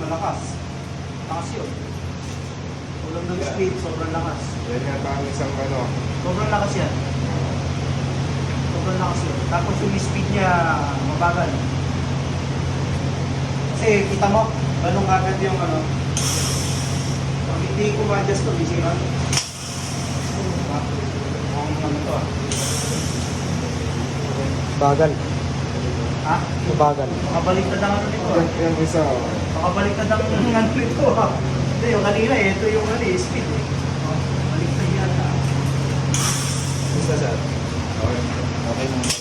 Malakas. Lakas yun. Ulang ng speed, sobrang lakas. Yan nga ang isang ano. Sobrang lakas yan. Sobrang lakas yun. Tapos yung speed niya, mabagal. Kasi kita mo, ganun agad yung ano. Pag hindi ko ma-adjust to, busy run. Ang ano to ah. Bagal. Ha? Bagal. Makabaliktad ang ano nito ah. Yan isa. Oh. Makabaliktad ang ano nito ah. Hindi, yung kanina eh. Ito yung ano eh, speed eh. Oh, baliktad yan ah. Isa sir. Okay. Okay naman.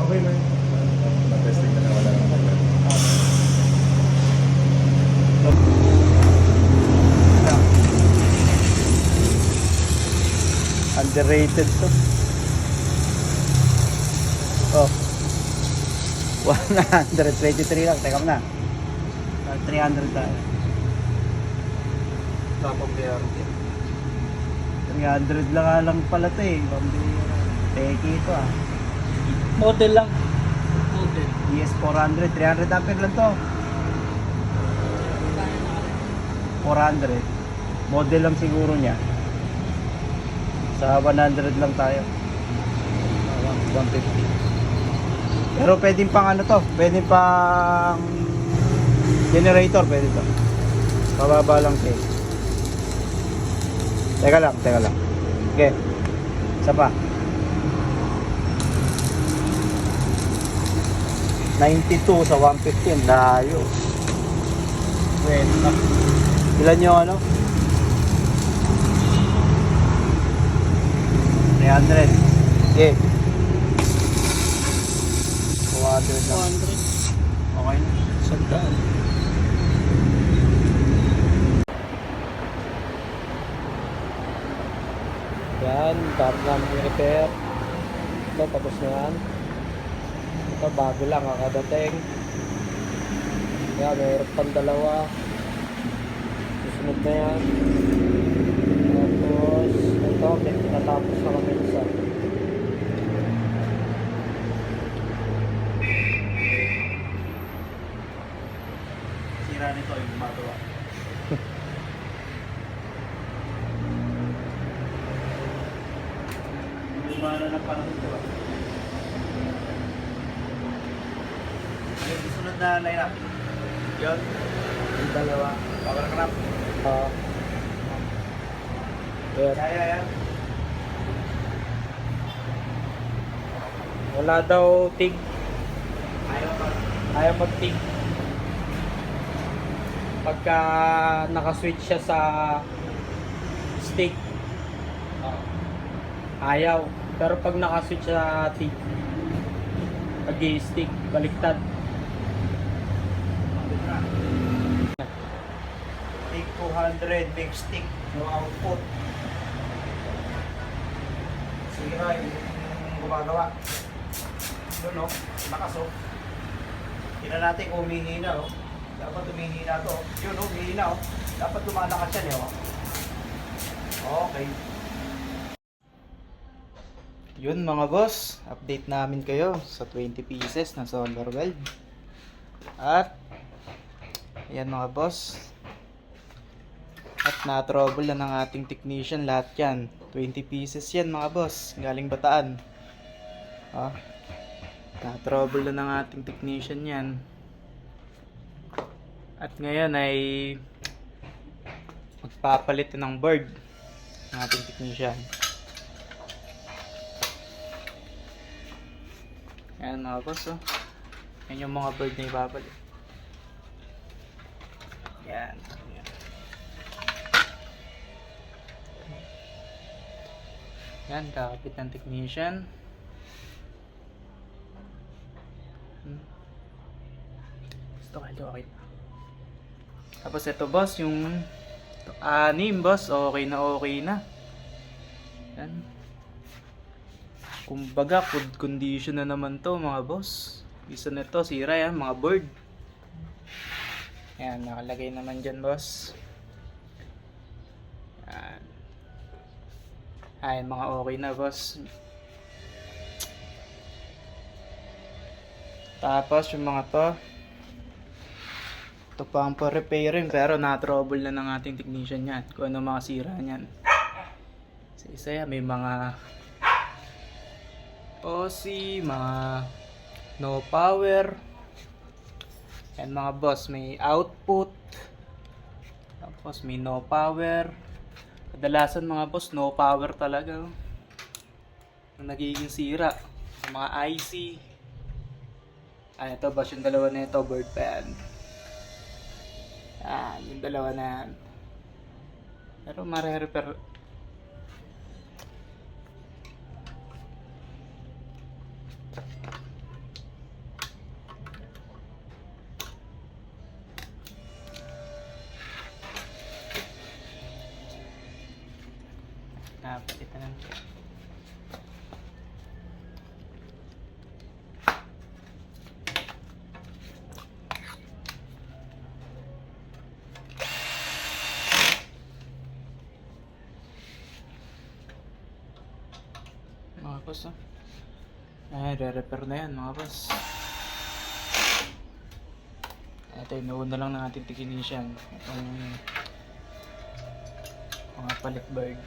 Okay lang. Testing na wala nang problema. Underrated to. Oh. 123 lang. Teka muna. 300 tayo. Top of the hour. 300 lang pala to eh. Pambira. Peki ito ah. Model lang. Model. ES400. 300 ampere lang to. 400. Model lang siguro niya. Sa 100 lang tayo. 150. Pero pwedeng pang ano to, pwedeng pang generator, pwede to. Pababa lang siya. Teka lang. Okay. Isa pa. 92 sa 115, layo. Pwede. Ilan yung ano? 300. Okay. 200 lang. 200. Okay na. Sandaan. Yan, dami namin repair. Ito, tapos na yan. Ito, bago lang kakadating. Yan, mayroon pang dalawa. Susunod na yan. Tapos, ito, may natapos na kami isa. Sira nito yung gumagawa. Lumana ng panahon ito ah. Yung susunod na lineup. Yun. Yung dalawa. Power crank. Yan. Yan. Wala daw tig. Ayaw pa. Ayaw mag-tig. Pagka nakaswitch siya sa stick, ayaw. Pero pag nakaswitch sa tig, pag stick, baliktad. Take 200 big stick. No output. Sira yung gumagawa. Yun no. Lakas oh. Tingnan natin kung humihina oh. Dapat humihina to. Yun oh, humihina oh. Dapat lumalakas yan eh oh. Okay. Yun mga boss, update namin kayo sa 20 pieces na solar weld. At ayan mga boss. At na-trouble na ng ating technician lahat yan. 20 pieces yan mga boss, galing Bataan. Na-trouble na ng ating technician yan. At ngayon ay magpapalit ng board ng ating technician. Ayan mga boss oh. Yan yung mga bird na ibabalit. Yan. Yan, kakapit ng technician. Gusto kayo, okay. Tapos ito boss, yung anim boss, okay na. Yan. Kumbaga, good condition na naman to mga boss. Isa nito, sira yan, mga board. Ayan, nakalagay naman dyan boss. Ayan. Ayan, mga okay na boss. Tapos yung mga to, ito pa ang pa-repairin pero na-trouble na ng ating technician yan. Kung ano mga sira niyan. Isa yan, may mga OC, mga no power. Yan mga boss, may output. Tapos may no power. Kadalasan mga boss, no power talaga. Ang nagiging sira. Mga IC. Ito boss, yung dalawa na ito, bird pan. Yung dalawa na yan. Pero mare-repair. Palitan lang. Mga boss, re-repair na yan mga boss. Ito, inuuna lang ng ating technician. Itong mga palit bird.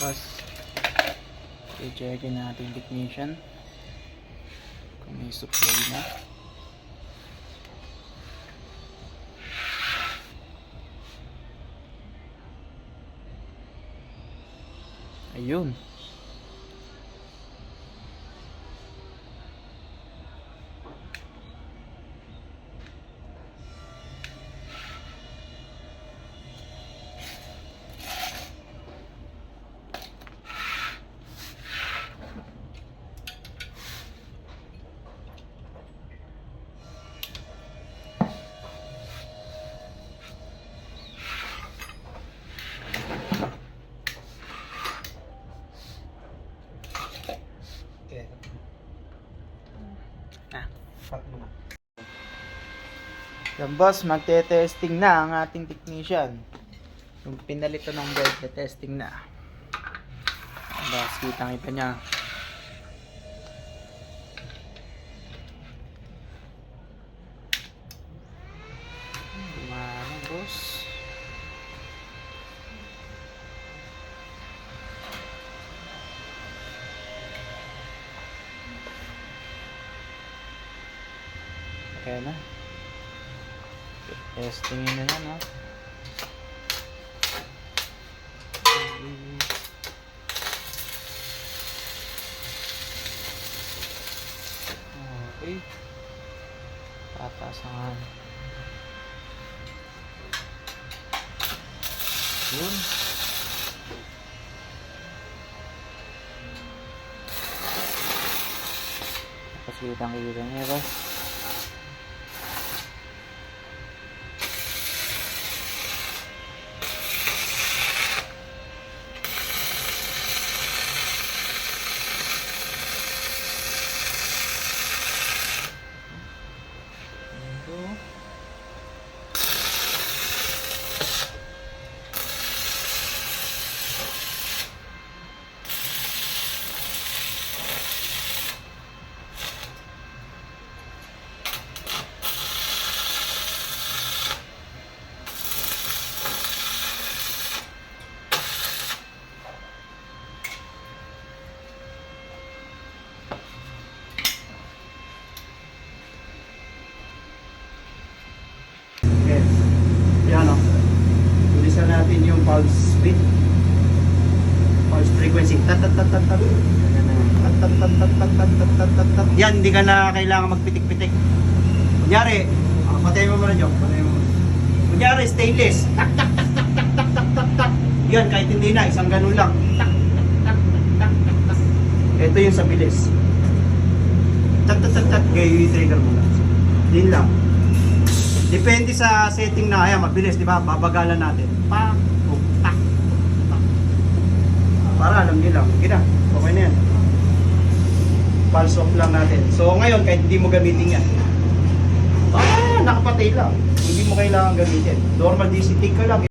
Boss, i-checkin natin technician kung may supply na. Ayun. Yan boss, magte-testing na ang ating technician. Yung pinalito ng board, testing na. Boss, kitang-kita niya. Gumana boss. Okay na. Testing na yan, ha? Okay. Tatasangan. Yun. Tapos kitang-kita niya, boss. pulse beat. Pulse frequency. Tat tat tat tat tat. Tat tat tat tat tat tat tat tat tat tat. Yan, hindi ka na kailangan magpitik-pitik. Kunyari, patay mo muna dyan. Patay mo muna. Kunyari, stainless. Tak tak tak tak tak tak tak tak tak. Yan, kahit hindi na, isang ganun lang. Tak tak tak tak tak tak. Ito yung sa bilis. Tak tak tak tak. Kaya yung trigger mo lang. Din lang. Depende sa setting na, ayan, mabilis, di ba? Babagalan natin. Pak, tuk, tak, tuk, tak. Para alam nyo lang. Gina, okay na yan. Pulse off lang natin. So ngayon, kahit hindi mo gamitin yan. Nakapatay lang. Hindi mo kailangan gamitin. Normal DC, take ka lang.